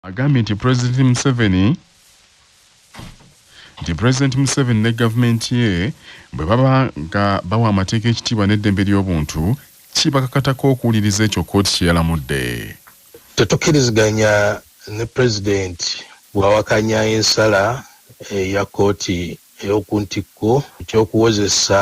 agambye nti President Museven ne gavumenti ye bwe baba nga bawa amateeka ekitiibwa n'eddembe ly'obuntu kibakakatako okuwuliriza ekyo kkooti kye yalamudde. Tetukkiriziganya ne President bw'awakanya ensala ya kkooti ey'okuntikko ky'okuwozesa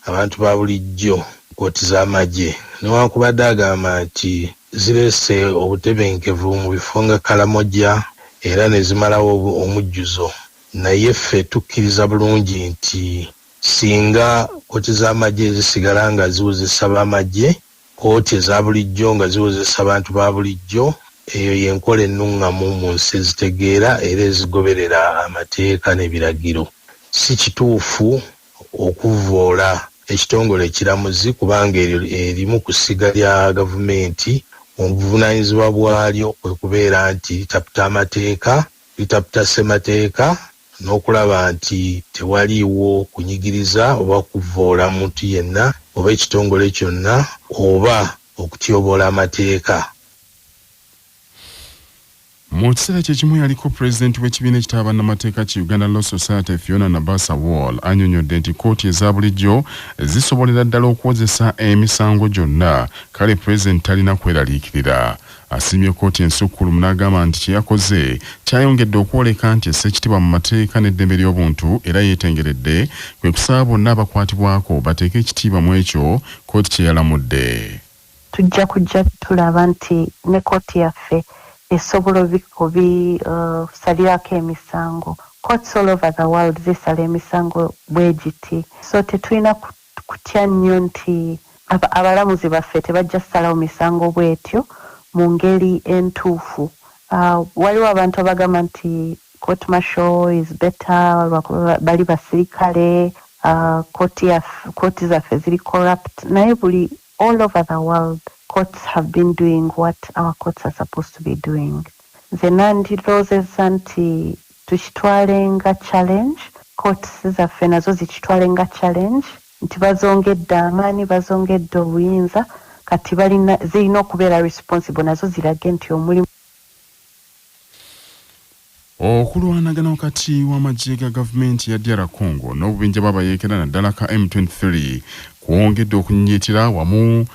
abantu ba bulijjo kkooti z'amagye newankubadde agamba nti zireese obutebenkevu mu bifo nga Kalamoja era ne zimalawo omujjuzo. Naye ffe tukkiriza bulungi nti singa kkooti z'amagye zisigala nga ziwozesa b'amagye, kkooti eza bulijjo nga ziwozesa abantu ba bulijjo, eyo y'enkola ennungamu mu nsi ezitegeera era ezigoberera amateeka n'ebiragiro. Si kituufu okuvvoola ekitongole ekiramuzi kubanga erimu ku ssiga lya gavumenti obuvunaanyizibwa bwalyo kwe kubeera nti litaputa amateeka, litaputa ssemateeka n'okulaba nti tewaliiwo kunyigiriza oba kuvvoola muntu yenna oba ekitongole kyonna oba okutyoboola amateeka. Mu kiseera kyekimu yaliko pulezidenti w'ekibiina ekitaba bannamateeka ki Uganda Law Society Fiona Nabasa Wall annyonnyodde nti kkooti eza bulijjo zisobolera ddala okuwozesa emisango gyonna, kale pulezidenti talina kweraliikirira. Asiimye kkooti ensukkulumu n'agamba nti kye yakoze kyayongedde okwoleka nti essekitiibwa mu mateeka n'eddembe ly'obuntu era yeetengeredde, kwe kusaba bonna abakwatibwako bateeke ekitiibwa mu ekyo kkooti kye yalamudde. Tujja kujja tulaba nti ne kkooti yaffe esobola obisalirako emisango. Courts all over the world zisala emisango bwe giti. So tetulina kutya nnyo nti abalamuzi baffe tebajja ssalawo misango bwetyo mu ngeri entuufu. Waliwo abantu abagamba nti court martial is better, bali basirikale, kooti zaffe ziri corrupt. Naye buli all over the world courts have been doing what our courts are supposed to be doing. Nze nandirowooza nti tukitwale nga challenge, courts zaffe nazo zikitwale nga challenge, nti bazongedde amaanyi, bazongedde obuyinza, kati zirina okubeera responsible nazo zirage nti omulimu. Okulwanagana wakati w'amagye ga gavumenti ya DR Congo n'obubinja bw'abayeekera naddala ka M23 kwongedde okunnyiitira wamu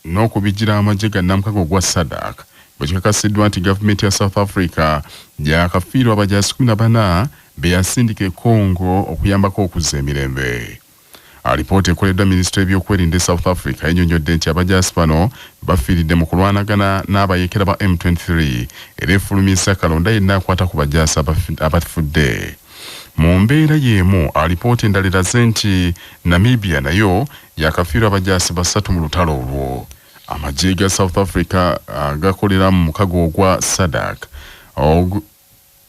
n'okubigira amagye ga Namukago gwa SADC, bwe kikakasiddwa nti gavumenti ya South Africa yakafiirwa abajaasi 14 be yasindika e Congo okuyambako okuzza emirembe. Alipoota ekoleddwa minisitule y'ebyokwerinda e South Africa ennyonnyodde nti abajaasi bano bafiiridde mu kulwanagana n'abayeekera ba M23 era efulumisa kalonda yenna akwata ku bajaasi abafudde. Mu mbeera y'emu, alipoota endala eraze nti Namibia nayo yakafiirwa abajaasi 3 mu lutalo olwo. Amagye ga South Africa agakolera mu mukago ogwa SADC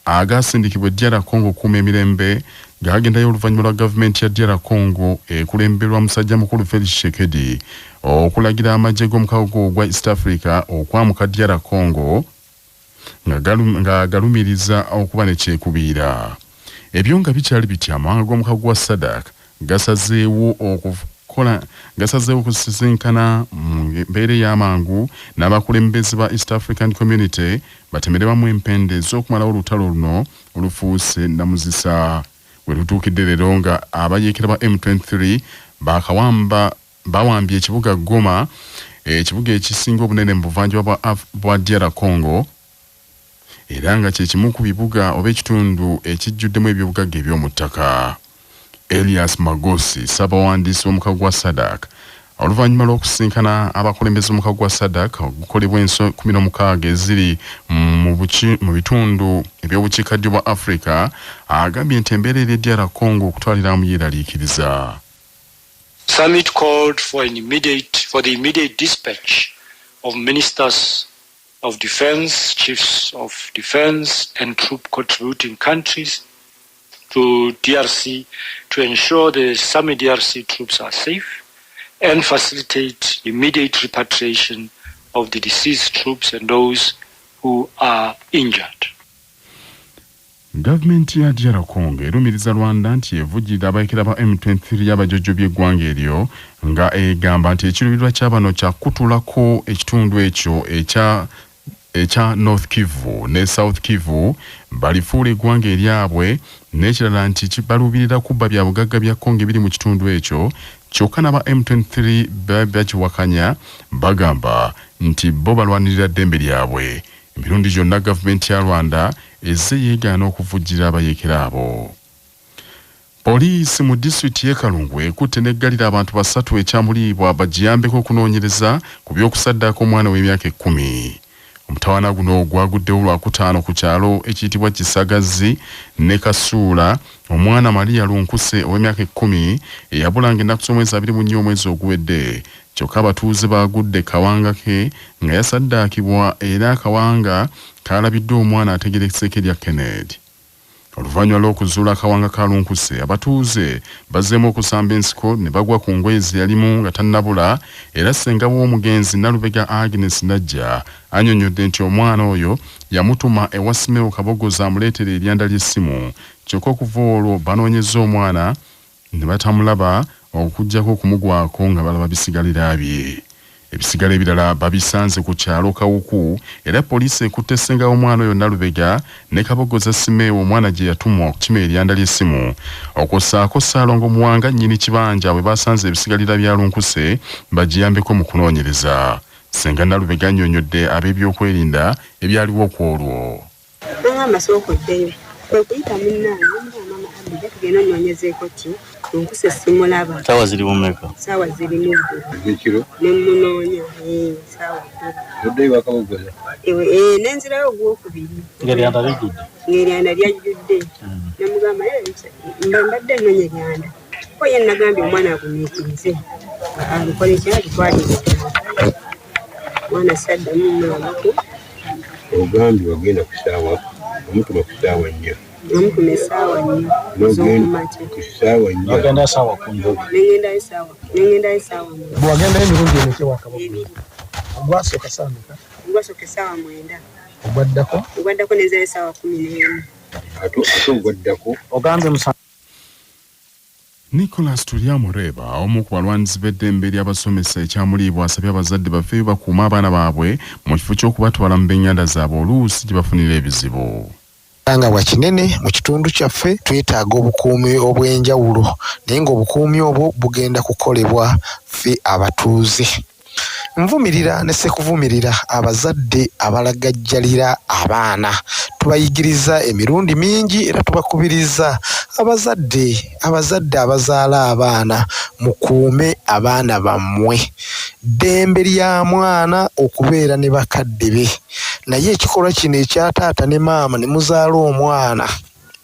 agasindikibwa DR Congo okukuuma emirembe gagendayo oluvannyuma lwa gavumenti ya DR Congo ekulemberwa musajja mukulu Felix Tshisekedi okulagira amagye g'omukago ogwa East Africa okwamuka DR Congo nga galumiriza okuba ne kyekubiira. Ebyo nga bikyali bitya, amawanga g'omukago gwa SADC gasazeewo okusisinkana mu mbeera y'amangu n'abakulembeze ba East African Community batemere bamu empende ez'okumalawo olutalo luno olufuuse namuzisa. We lutuukidde leero nga abayeekera ba M23 bawambye ekibuga Goma, ekibuga ekisinga obunene mu buvanjuba bwa DR Congo, era nga kye kimu ku bibuga oba ekitundu ekijjuddemu ebyobugagga eby'omu ttaka. Elias Magosi, ssaabawandiisi w'omukago gwa SADC, oluvannyuma lw'okusinkana abakulembeze omukago gwa SADC ogukolebwa ensi 16 eziri mu bitundu ebyobukiikaddyo bwa Africa, agambye nti embeera eri DR Congo okutwaliramu yeeraliikiriza. Summit called for the immediate dispatch of ministers of defense, chiefs of defense and troop contributing countries to DRC to ensure the SAMI DRC troops are safe and facilitate immediate repatriation of the deceased troops and those who are injured. Gavumenti ya DR Congo erumiriza Rwanda nti evujjidde abayeekera ba M23 abajojjo by'eggwanga eryo nga egamba nti ekiruubirirwa ky'abano kyakutulako ekitundu ekyo ekya North Kivu ne South Kivu balifuula eggwanga eryabwe n'ekirala nti kibalubirira kubba bya bugagga bya Kongo ebiri mu kitundu ekyo kyokka n'aba M23 bakiwakanya bagamba nti bo balwanirira ddembe lyabwe. Emirundi gyonna gavumenti ya Rwanda ezze yeegaana okuvujjira abayeekera abo. Poliisi mu disitulikiti y'e Kalungu ekutte n'eggalira abantu 3 ekyamuliibwa bagiyambeko okunoonyereza ku by'okusaddaaka omwana w'emyaka 10. Omutawaana guno gwaguddewo Lwakutaano ku kyalo ekiyitibwa Kisagazi ne Kasuula. Omwana Maria Lunkuse ow'emyaka 10 eyabulanga ennaku z'omwezi 24 omwezi oguwedde. Kyokka abatuuze baagudde kawanga ke nga yasaddaakibwa era akawanga kaalabiddwa omwana ategerekeseko lya Kennedy. Oluvannyuma lw'okuzuula akawanga ka Lunkuse, abatuuze bazzeemu okusamba ensiko ne bagwa ku ngoye ze yalimu nga tannabula, era ssenga w'omugenzi Nalubega Agnes Najja annyonnyodde nti omwana oyo yamutuma ewa Simewo Kabogoza amuleetera eryanda ly'essimu. Kyokka okuva olwo banoonyezza omwana ne batamulaba okuggyako okumugwako nga balaba bisigalira bye. Ebisigala ebirala babisanze ku kyalo Kawuku, era poliisi ekutte ssenga w'omwana oyo Nalubega ne Kabogoza Simewo omwana gye yatumwa okukima eryanda ly'essimu. Okossaako Ssaalongo Muwanga nnyini kibanja bwe basanze ebisigalira bya Lunkuse bagiyambeko mu kunoonyereza. Ssenga Nalubega annyonnyodde ab'ebyokwerinda ebyaliwo ku olwo. Amasookoddeyo kwe kuyita munnaye mama Abdul tugenda nnoonyezeeko ki Lunkuse simulaba. Saawa ziri mumeka? Saawa ziri mu ekiro ne munoonya saawa oddeyo Wakabogoza n'enzirayo ogwokubiri ng'eryanda lijjudde ng'eryanda lyajjudde namugamba mbadde nnoonya eryanda ko ye nagambye omwana agumiikirize alukole kyalitwalire mwana saddamu mulamuku ogambye wagenda ku ssaawa omutuma ku ssaawa 4 namutume essaawa 4 z'okumakya ku ssaawa 4 ngendayo essaawa bwagendayo emirundi emeke Wakabogoza ogwasooka saameka ogwasooka essaawa 9 ogwaddako nezayo essaawa 11 ate ogwaddako ogambye musa Nicholas Tulyamureba omu ku balwanirizi b'eddembe ly'abasomesa ekyamuliibwa asabye abazadde bafeeyo bakuuma abaana baabwe mu kifo ky'okubatwala mu b'ennyanda zaabwe oluusi gye bafunira ebizibu. Nga bwa kinene mu kitundu kyaffe twetaaga obukuumi obw'enjawulo naye ng'obukuumi obwo bugenda kukolebwa ffe abatuuze. Nvumirira ne sekuvumirira abazadde abalagajjalira abaana. Tubayigiriza emirundi mingi era tubakubiriza abazadde abazaala abaana mukuume abaana bammwe. Ddembe lya mwana okubeera ne bakadde be. Naye ekikolwa kino ekya taata ne maama ne muzaala omwana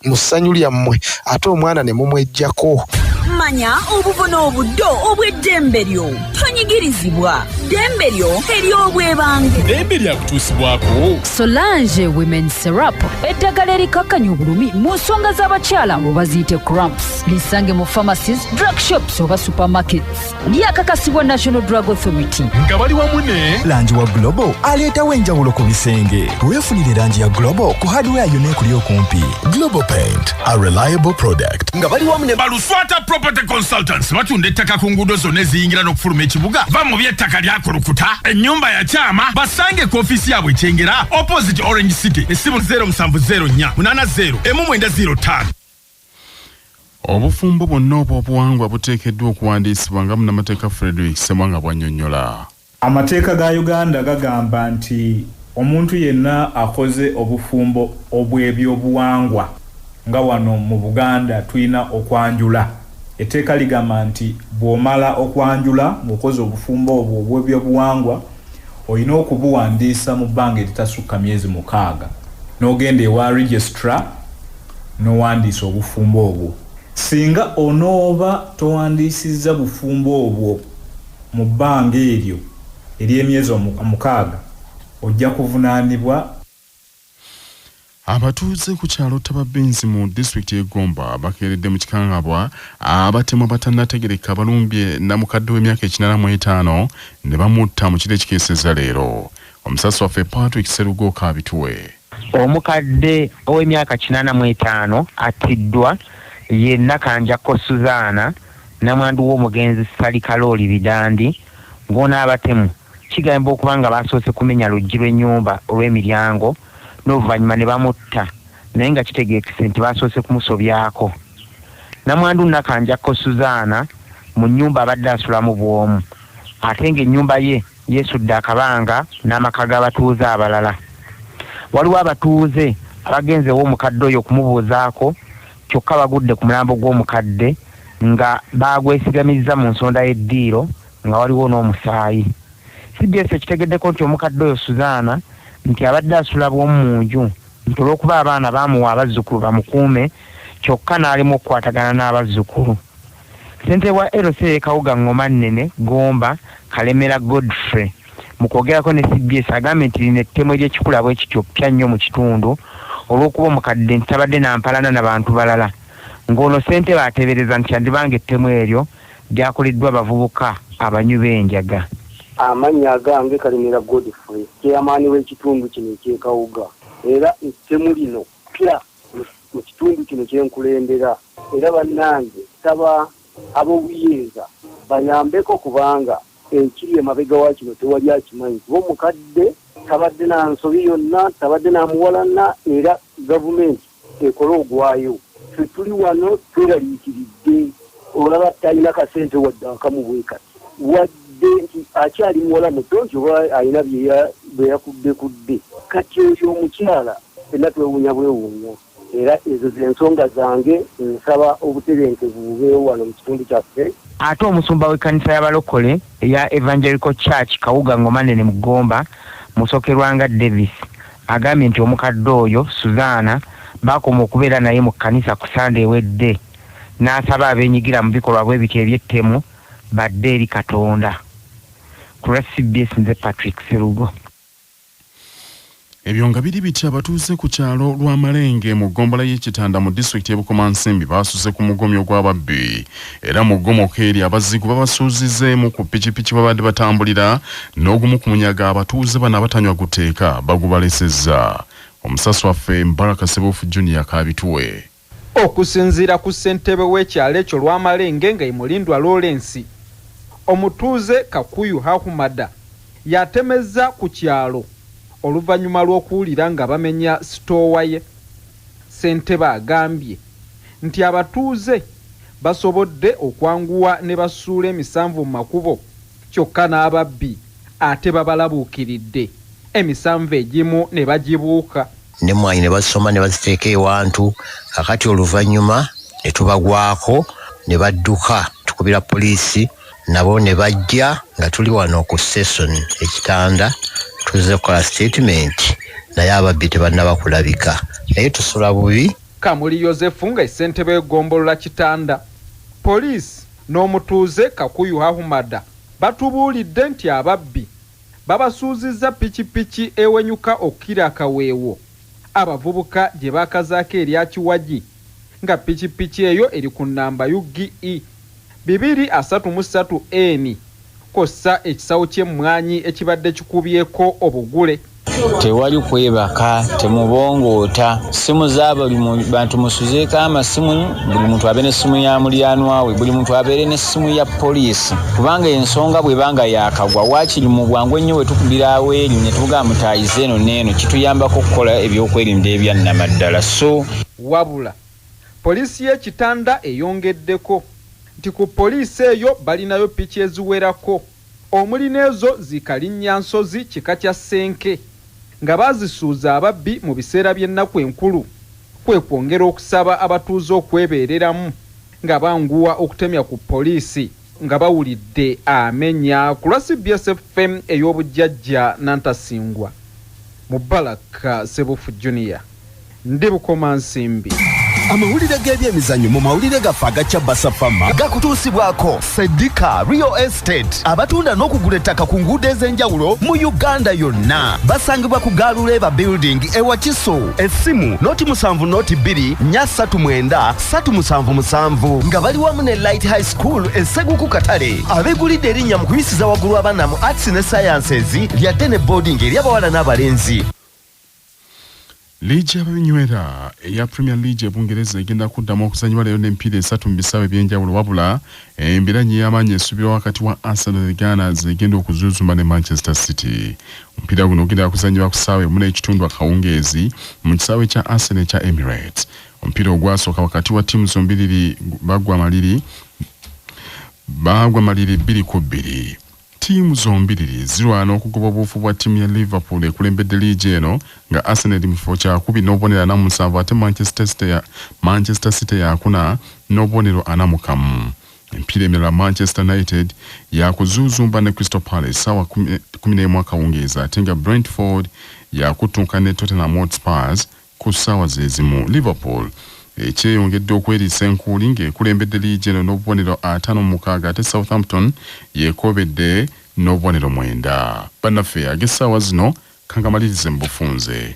mu ssanyu lyammwe ate omwana ne mumweggyako. Manya obuvuna obuddo obw'eddembe lyo tonyigirizibwa. Ddembe lyo ery'obwebange. Ddembe lyakutuusibwako Solange Women Syrup, eddagala erikakkanya obulumi mu nsonga z'abakyala oba ziyite cramps. Lisange mu pharmacies, drug shops oba supermarkets. Lyakakasibwa National Drug Authority. nga bali wamu ne langi wa Global aleetawo enjawulo ku bisenge. Weefunire langi ya Global ku hardware yonna ekuli okumpi. Global Paint, a reliable product. nga bali wamu ne Baluswata Property Consultants batunda ettaka ku nguudo zonna eziyingira n'okufuluma ekibuga. Va mu by'ettaka lyakulukuta ennyumba ya kyama basange ku ofiisi yaabwe ekyengera opposite Orange City essimu 0704 80 1905. Obufumbo bwonna obw'obuwangwa buteekeddwa okuwandiisibwa nga munnamateeka Frederick Ssemwanga bw'annyonnyola. Amateeka ga Uganda gagamba nti omuntu yenna akoze obufumbo obw'ebyobuwangwa nga wano mu Buganda tulina okwanjula. Etteeka ligamba nti bw'omala okwanjula ng'okoze obufumbo obwo obw'ebyobuwangwa olina okubuwandiisa mu bbanga eritasukka myezi 6 n'ogenda ewa registrar n'owandiisa obufumbo obwo. Singa onooba towandiisizza bufumbo obwo mu bbanga eryo ery'emyezi 6 ojja kuvunaanibwa. Abatuuze ku kyalo Tababenzi mu disitulikiti y'e Gomba bakeeredde mu kikangabwa abatemu abatannategereka abalumbye namukadde w'emyaka 85 ne bamutta mu kiro ekikeesezza leero. Omusasi waffe Patrick Serugo Kabituwe. Omukadde ow'emyaka 85 atiddwa ye Nakanjako Suzana namwandu w'omugenzi Sali Kaloli Bidandi ng'ona abatemu kigamba okuba nga basoose kumenya luggi lw'ennyumba olw'emiryango n'oluvannyuma ne bamutta naye nga kitegeekese nti basoose kumusobyako. Namwandu Nakanjako Suzaana mu nnyumba abadde asulamu bw'omu ate ng'ennyumba ye yeesudde akabanga n'amaka g'abatuuze abalala. Waliwo abatuuze abagenzewo omukadde oyo okumubuuzaako kyokka bagudde ku mulambo gw'omukadde nga bagwesigamizza mu nsonda y'eddiiro nga waliwo n'omusaayi. CBS ekitegeddeko nti omukadde oyo Suzaana nti abadde asula bw'omu mu nju nti olw'okuba abaana baamuwa abazzukulu bamukuume kyokka n'alimu okukwatagana n'abazzukulu. Ssentebe wa LCA Kawuga Ngoma Nnene Gomba Kalemera Godfrey mu kwogerako ne CBS agambye nti lino ettemu ery'ekikulabo ekityo pya nnyo mu kitundu olw'okuba omukadde nti tabadde nampalana n'abantu balala. Ng'ono ssentebe ateebereza nti yandibanga ettemu eryo lyakoleddwa abavubuka abanywi b'enjaga. Amannya agange Kalemera Godfrey kyeyamaani w'ekitundu kino eky'Ekawuga era ettemu lino pya mu kitundu kino kyenkulembera era bannange saba ab'obuyinza bayambeko kubanga ekiri emabega wa kino tewali akimanyi kuba omukadde tabadde na nsobi yonna tabadde namuwalana era gavumenti ekola ogwayo. Ffe tuli wano tweraliikiridde olaba talina kasente wadde akamubwekati wadde nti akyali muwala muto nti oba alina bye yakudde kati ekyo omukyala fenna twewuunya bwewuunya era ezo z'ensonga zange nsaba obutebenkevu bubeewo wano mu kitundu kyaffe. Ate omusumba w'ekkanisa y'abalokole eya Evangelical Church Kawuga Ngoma Nnene Mugomba Musokerwanga Davis agambye nti omukadde oyo Suzaana baakoma okubeera naye mu kkanisa ku Sande ewedde n'asaba abeenyigira mu bikolwa bwe bityo eby'ettemu badde eri Katonda. Ku lwa CBS nze Patrick Serugo. Ebyo nga biri bitya abatuuze ku kyalo lwa Malenge mu ggombolola y'Ekitanda mu disitulikiti y'e Bukomansimbi baasuze ku mugomyo gw'ababbi era mu ggomoka eri abazigu babasuuzizeemu ku pikipiki babadde batambulira n'ogumu ku munyaga abatuuze bano abatanywa guteeka bagubalesezza. Omusasi waffe Mbaraka Sebufu Junior Kabituwe. Okusinziira ku ssentebe w'ekyalo ekyo lwa Malenge nga Mulindwa Lawrence, omutuuze Kakuyu Ahumada yatemezza ku kyalo oluvannyuma lw'okuwulira nga bamenya sitoowa ye. Ssentebe agambye nti abatuuze basobodde okwanguwa ne basuula emisanvu mu makubo kyokka n'ababbi ate babalabuukiridde emisanvu egimu ne bagibuuka. Ne mwanyi ne basoma ne baziteeka ewantu kakati oluvannyuma ne tubagwako ne badduka tukubira poliisi nabo ne bajja nga tuli wano ku session Ekitanda tuze kola statement naye ababbi tebannaba kulabika naye tusula bubi. Kamuli Yosefu nga ssentebe w'eggombolola Kitanda, poliisi n'omutuuze Kakuyu Ahumada batubuulidde nti ababbi babasuuzizza pikipiki ewenyuka okukira akaweewo abavubuka gye baakazaako erya Kiwagi nga pikipiki eyo eri ku nnamba UGE 233N kossa ekisawo ky'emmwanyi ekibadde kikubyeko obugule. Tewali kwebaka temubongoota simu z'abali bantu musuzeeko amasimu buli muntu abe n'essimu ya mulyanwa we buli muntu abeere n'essimu ya poliisi kubanga ensonga bw'ebanga yakagwa waakiri mu bwangu ennyo we tukubira aweeri ne tuvuga mutaayize eno n'eno kituyambako okukola ebyokwerinda ebya nnamaddala. So wabula poliisi y'Ekitanda eyongeddeko nti ku poliisi eyo balinayo piki eziwerako omuli n'ezo zikalinnya nsozi kika kya Senke nga bazisuuza ababbi mu biseera by'ennaku enkulu kwe kwongera okusaba abatuuze okwebeereramu nga banguwa okutemya ku poliisi nga bawulidde amenya. Ku lwa CBS FM ey'obujjajja Nantasingwa, Mubaraka Sebufu Junior, ndi Bukomansimbi. Amawulire g'ebyemizannyo mu mawulire gaffe agakya Basafama gakutuusibwako Sedika Real Estate abatunda n'okugula ettaka ku nguudo ez'enjawulo mu Uganda yonna. Basangibwa ku Galuleba Building ewakiso. Essimu noti 7 noti 2 439 377 nga bali wamu ne Light High School Esseguku Katale. Abeegulidde erinnya mu kuyisiza waggulu abaana mu arts ne sciences lyadde ne boarding eri abawala n'abalenzi. Liigi y'ababinywera eya Premier League ebungereza egenda kuddamu okuzanyibwa leero n'emipiira 3 mu bisaawe eby'enjawulo wabula embiranye y'amaanyi esubirwa wakati wa Arsenal ne Gunners egenda okuzuuzumba ne Manchester City. Omupiira guno ogenda kuzanyibwa ku ssaawa 1:1 akawungeezi mu kisaawe kya Arsenal ekya Emirates. Omupiira ogwasooka wakati wa ttiimu zombiriri bagwa maliri 2-2. Tiimu zombiriri zirwana okugoba obuufu bwa ttiimu ya Liverpool ekulembedde liigi eno nga Arsenal mu kifo kya 2 n'obubonero 47 ate Manchester City yakuna n'obubonero 41. Empiira emirala Manchester United yakuzuuzumba ne Crystal Palace ssaawa 11 akawungeezi ate nga Brentford yakutuuka ne Tottenham Hotspur ku ssaawa zezimu. Liverpool ekyeyongedde okweriisa enkuuli ng'ekulembedde liigi eno n'obubonero 56 ate Southampton yeekobedde n'obubonero 9. Bannaffe ag'essaawa zino kangamalirize mu bufunze.